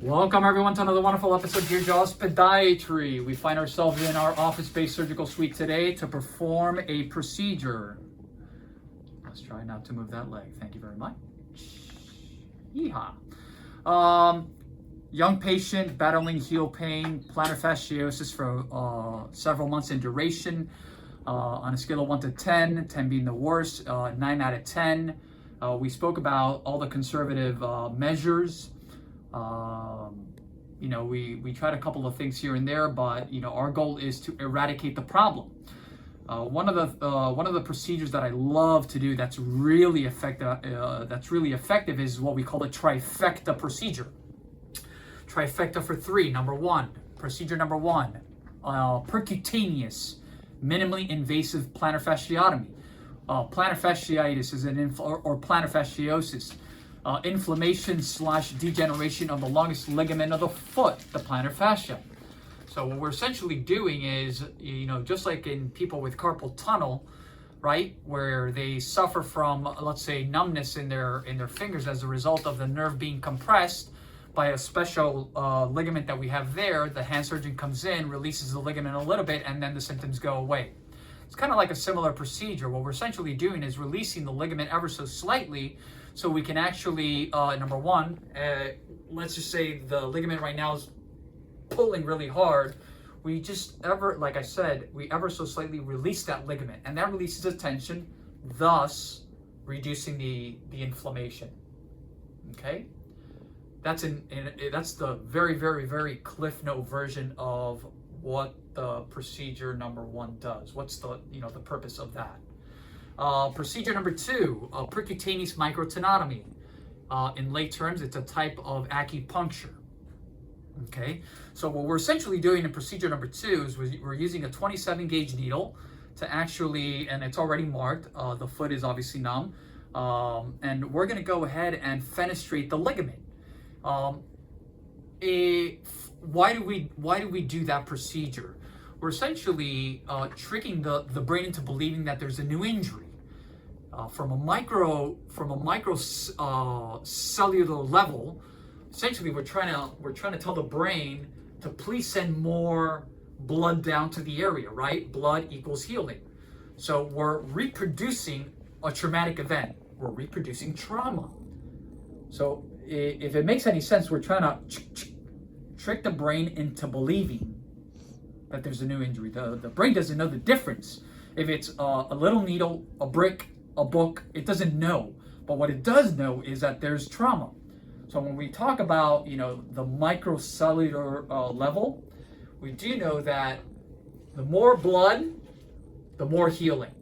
Welcome everyone to another wonderful episode of Your Jaws Podiatry. We find ourselves in our office-based surgical suite today to perform a procedure. Let's try not to move that leg. Thank you very much. Yeehaw. Young patient battling heel pain, plantar fasciitis for several months in duration. On a scale of 1 to 10, 10 being the worst, 9 out of 10. We spoke about all the conservative measures. We tried a couple of things here and there, but our goal is to eradicate the problem. One of the procedures that I love to do that's really effective is what we call the Trifecta Procedure. Trifecta for 3. Procedure number 1, percutaneous, minimally invasive plantar fasciotomy. Plantar fasciitis is or plantar fasciosis. Inflammation/degeneration of the longest ligament of the foot, the plantar fascia. So what we're essentially doing is, just like in people with carpal tunnel, right, where they suffer from, let's say, numbness in their fingers as a result of the nerve being compressed by a special ligament that we have there. The hand surgeon comes in, releases the ligament a little bit, and then the symptoms go away. It's kind of like a similar procedure. What we're essentially doing is releasing the ligament ever so slightly, so we can actually, number one, let's just say the ligament right now is pulling really hard. We just like I said, we ever so slightly release that ligament, and that releases the tension, thus reducing the inflammation. Okay, that's the very, very, very cliff note version of what the procedure number 1 does. What's the the purpose of that? Procedure number 2, percutaneous microtenotomy. In lay terms, it's a type of acupuncture. Okay, so what we're essentially doing in procedure number 2 is we're using a 27 gauge needle to actually, and it's already marked, the foot is obviously numb, and we're going to go ahead and fenestrate the ligament. Why do we do that procedure? We're essentially tricking the brain into believing that there's a new injury. From a micro cellular level, essentially we're trying to tell the brain to please send more blood down to the area, right? Blood equals healing. So we're reproducing a traumatic event. We're reproducing trauma. So if it makes any sense, we're trying to trick the brain into believing that there's a new injury. The brain doesn't know the difference. If it's a little needle, a brick, a book, it doesn't know. But what it does know is that there's trauma. So when we talk about, the microcellular level, we do know that the more blood, the more healing.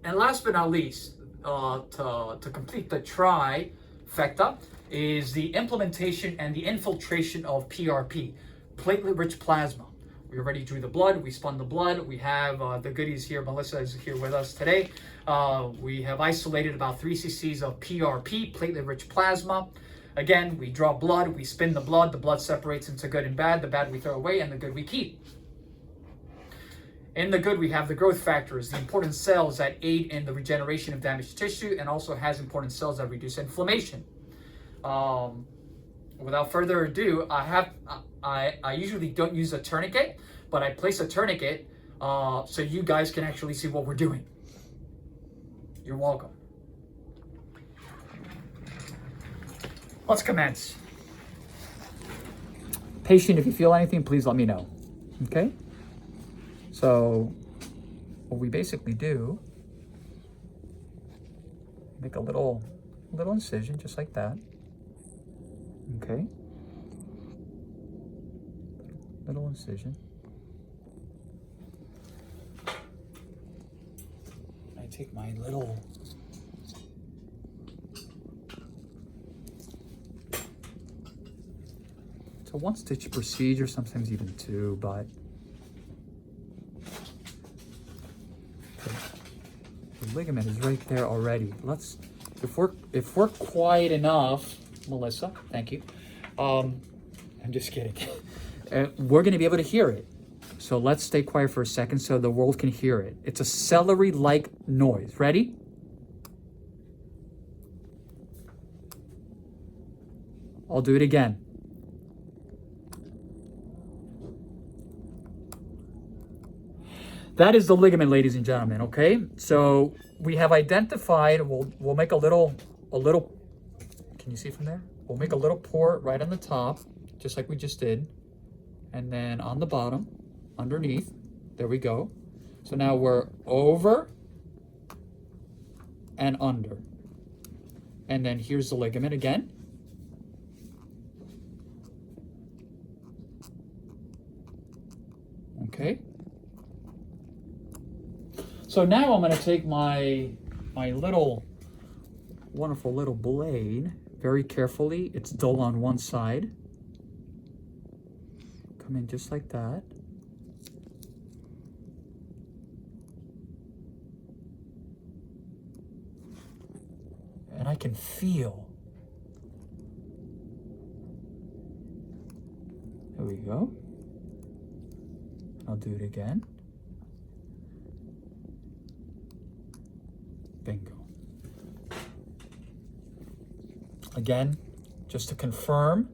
And last but not least, to complete the trifecta, is the implementation and the infiltration of PRP, platelet-rich plasma. We already drew the blood, we spun the blood, we have the goodies here. Melissa is here with us today. We have isolated about 3 cc's of PRP, platelet-rich plasma. Again, we draw blood, we spin the blood separates into good and bad. The bad we throw away, and the good we keep. In the good, we have the growth factors, the important cells that aid in the regeneration of damaged tissue, and also has important cells that reduce inflammation. Without further ado, I usually don't use a tourniquet, but I place a tourniquet so you guys can actually see what we're doing. You're welcome. Let's commence. Patient, if you feel anything, please let me know. Okay? So what we basically do, make a little incision just like that. Okay, little incision. I take my little it's a 1-stitch procedure, sometimes even 2, but the ligament is right there already. If we're quiet enough, Melissa, thank you. I'm just kidding. We're going to be able to hear it. So let's stay quiet for a second so the world can hear it. It's a celery-like noise. Ready? I'll do it again. that is the ligament, ladies and gentlemen, okay? So we have identified, we'll make a little, can you see from there? We'll make a little port right on the top, just like we just did. And then on the bottom, underneath, there we go. So now we're over and under. And then here's the ligament again. Okay. So now I'm going to take my little wonderful little blade very carefully. It's dull on one side. Come in just like that. And I can feel. There we go. I'll do it again. Bingo. Again, just to confirm.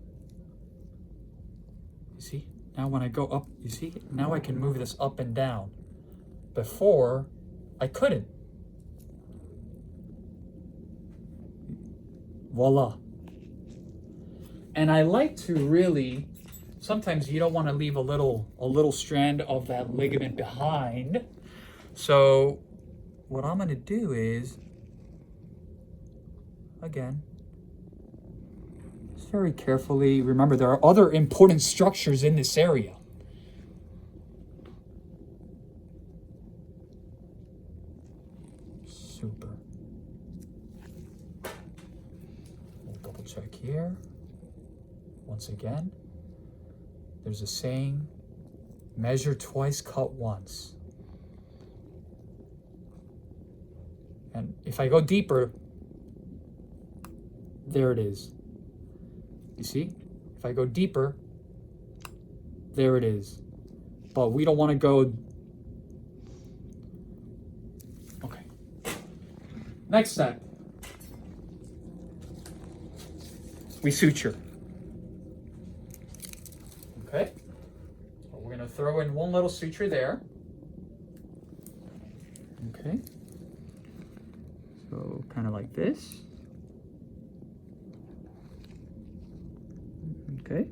You see, now when I go up, you see, now I can move this up and down. Before, I couldn't. Voila. And I like to really, sometimes you don't want to leave a little strand of that ligament behind. So what I'm going to do is, again, just very carefully, remember there are other important structures in this area. Super. We'll double check here. Once again, there's a saying, measure twice, cut once. And if I go deeper, there it is. You see? If I go deeper, there it is. But we don't want to go. Okay. Next step. We suture. Okay. So we're going to throw in one little suture there. Okay. So kind of like this. Okay.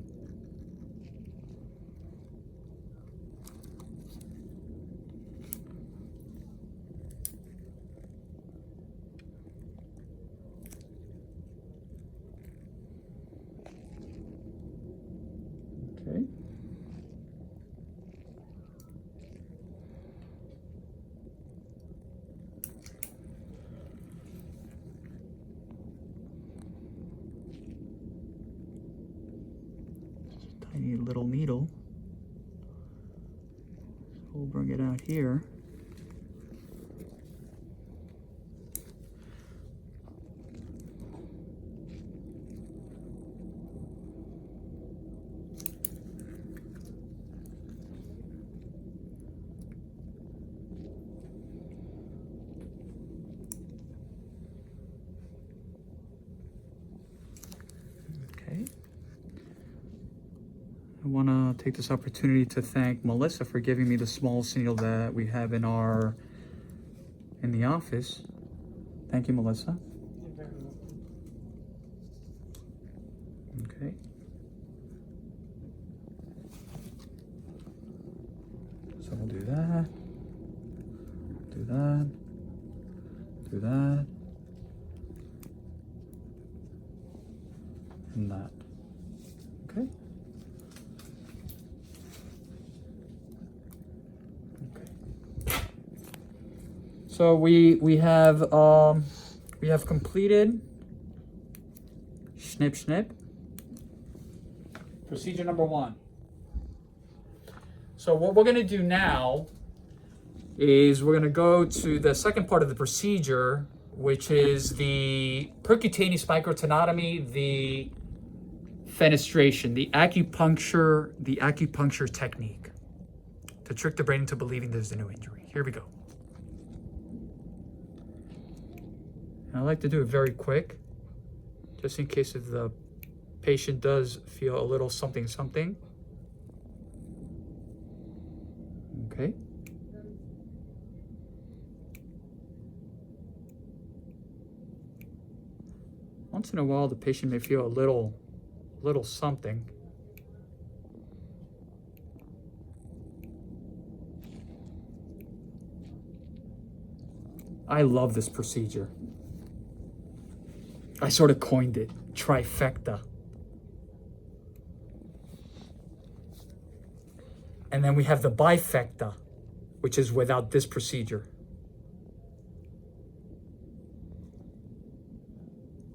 Okay. Tiny little needle. So we'll bring it out here. I want to take this opportunity to thank Melissa for giving me the smallest needle that we have in the office. Thank you, Melissa. You're very welcome. Okay. So we'll do that. Do that. Do that. And that. Okay. So we have completed snip snip. Procedure number 1. So what we're going to do now is we're going to go to the second part of the procedure, which is the percutaneous microtenotomy, the fenestration, the acupuncture technique to trick the brain into believing there's a new injury. Here we go. I like to do it very quick, just in case if the patient does feel a little something something. Okay. Once in a while, the patient may feel a little something. I love this procedure. I sort of coined it, trifecta. And then we have the bifecta, which is without this procedure.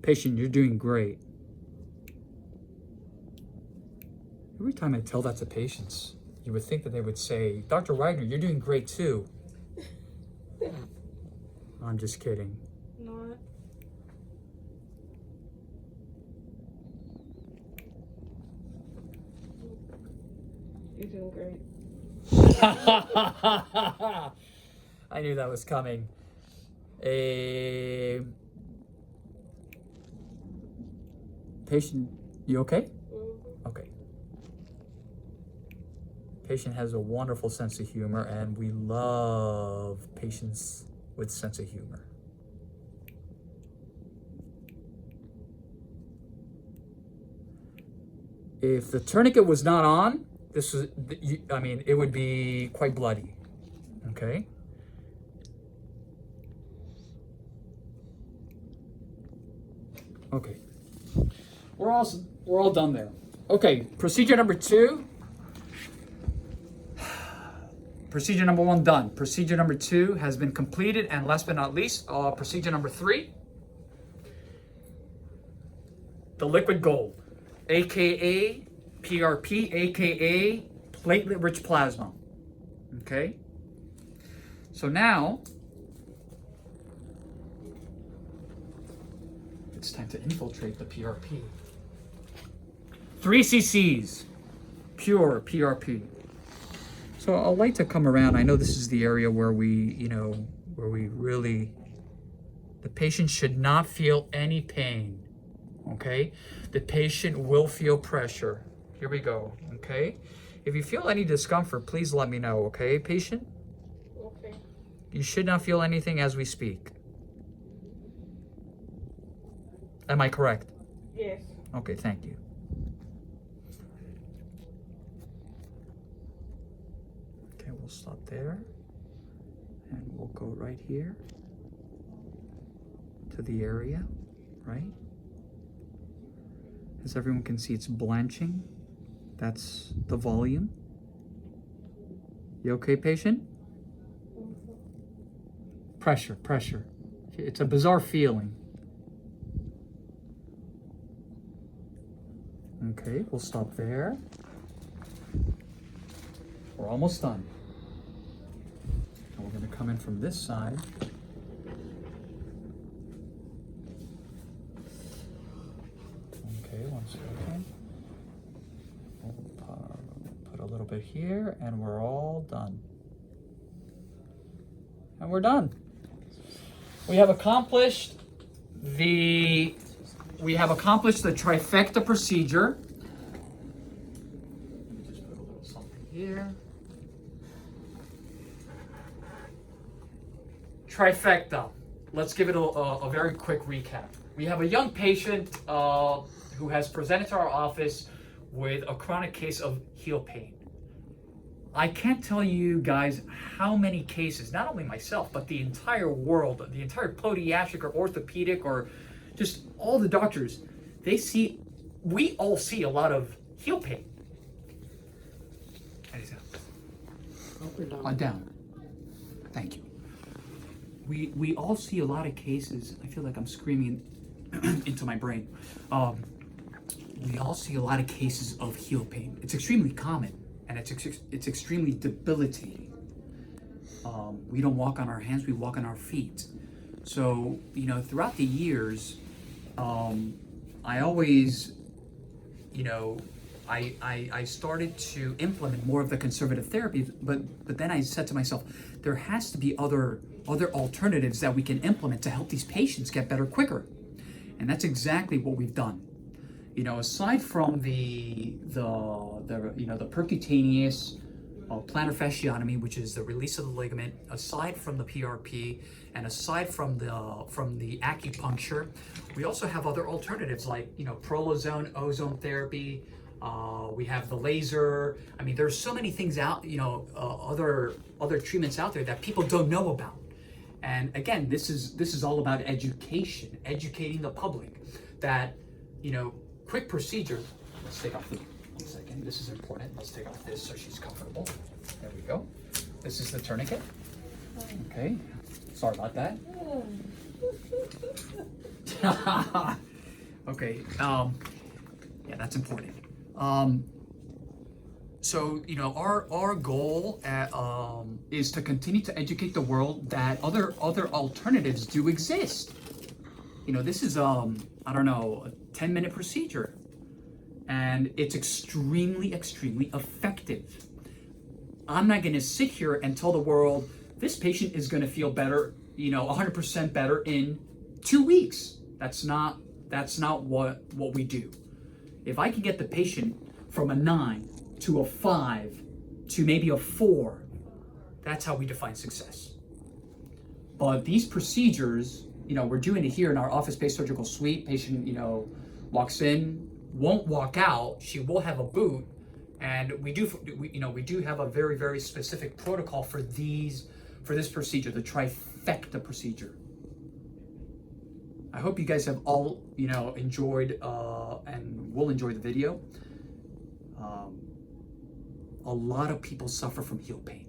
Patient, you're doing great. Every time I tell that to patients, you would think that they would say, Dr. Wagner, you're doing great too. I'm just kidding. Not. You're doing great. I knew that was coming. Patient, you okay? Mm-hmm. Okay. Patient has a wonderful sense of humor, and we love patients with sense of humor. If the tourniquet was not on, this was, I mean, it would be quite bloody. Okay. Okay. We're all done there. Okay, procedure number 2. Procedure number 1 done. Procedure number 2 has been completed, and last but not least, procedure number 3, the liquid gold, aka PRP, aka platelet-rich plasma. Okay. So now it's time to infiltrate the PRP. 3 cc's, pure PRP. So I'd like to come around. I know this is the area where we, the patient should not feel any pain, okay? The patient will feel pressure. Here we go, okay? If you feel any discomfort, please let me know, okay, patient? Okay. You should not feel anything as we speak. Am I correct? Yes. Okay, thank you. Okay, we'll stop there. And we'll go right here to the area, right? As everyone can see, it's blanching. That's the volume. You okay, patient? Pressure, pressure. It's a bizarre feeling. Okay, we'll stop there. We're almost done. And we're going to come in from this side. Okay, one second. We'll put a little bit here, and we're all done. And we're done. We have accomplished the trifecta procedure. Let me just put a little something here. Trifecta. Let's give it a very quick recap. We have a young patient who has presented to our office with a chronic case of heel pain. I can't tell you guys how many cases, not only myself, but the entire world, the entire podiatric or orthopedic or just all the doctors, we all see a lot of heel pain. Up or down? Down. Thank you. We all see a lot of cases. I feel like I'm screaming into my brain. We all see a lot of cases of heel pain. It's extremely common, and it's extremely debilitating. We don't walk on our hands, we walk on our feet. So, throughout the years, I always, I started to implement more of the conservative therapy, but then I said to myself, there has to be other alternatives that we can implement to help these patients get better quicker. And that's exactly what we've done. Aside from the percutaneous plantar fasciotomy, which is the release of the ligament, aside from the PRP and aside from the acupuncture. We also have other alternatives like, prolozone, ozone therapy. We have the laser. I mean, there's so many things out, other treatments out there that people don't know about. And again, this is all about education, educating the public that, quick procedure. Let's take off the, 1 second. This is important. Let's take off this so she's comfortable. There we go. This is the tourniquet. Okay. Sorry about that. Okay. Yeah, that's important. So, our goal is to continue to educate the world that other alternatives do exist. This is, I don't know, a 10-minute procedure. And it's extremely, extremely effective. I'm not going to sit here and tell the world, this patient is going to feel better, 100% better in 2 weeks. That's not what we do. If I can get the patient from a 9 to a 5 to maybe a 4, that's how we define success. But these procedures, we're doing it here in our office-based surgical suite. Patient, walks in, won't walk out. She will have a boot, and we do have a very, very specific protocol for this procedure, the Trifecta Procedure. I hope you guys have all, enjoyed and will enjoy the video. A lot of people suffer from heel pain,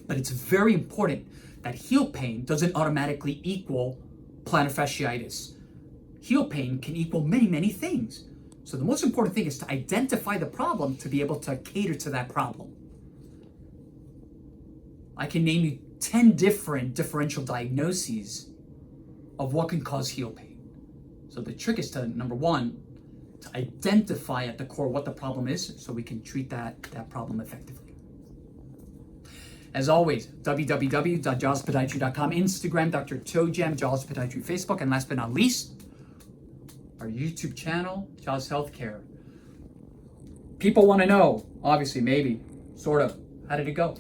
but it's very important that heel pain doesn't automatically equal plantar fasciitis. Heel pain can equal many, many things. So the most important thing is to identify the problem to be able to cater to that problem. I can name you 10 different differential diagnoses of what can cause heel pain. So the trick is to, number one, to identify at the core what the problem is so we can treat that problem effectively. As always, www.jawspodiatry.com, Instagram, Dr. ToeJam, Jaws Podiatry, Facebook, and last but not least, our YouTube channel, Jaws Healthcare. People want to know, obviously, maybe, sort of, how did it go?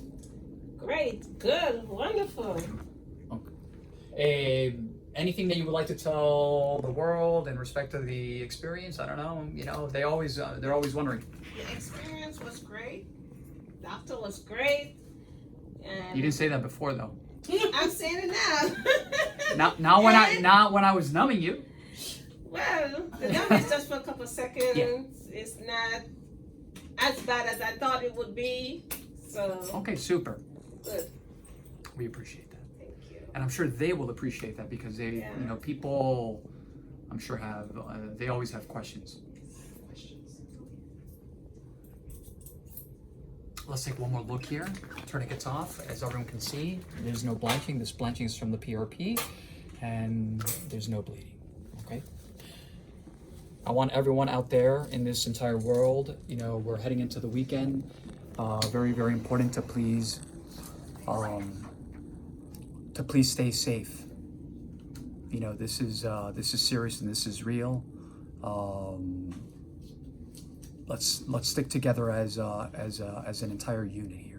Great, good, wonderful. Okay. Anything that you would like to tell the world in respect to the experience? I don't know. They're always wondering. The experience was great. Doctor was great. And You didn't say that before, though. I'm saying it now. Not when I was numbing you. Well, the number is just for a couple of seconds. Yeah. It's not as bad as I thought it would be. So Okay, super. good. We appreciate that. Thank you. And I'm sure they will appreciate that because they, people, I'm sure they always have questions. Let's take one more look here. Tourniquet's off. As everyone can see, there's no blanching. This blanching is from the PRP, and there's no bleeding, okay? I want everyone out there in this entire world, we're heading into the weekend. Very, very important to please stay safe. This is serious and this is real. Let's stick together as an entire unit here.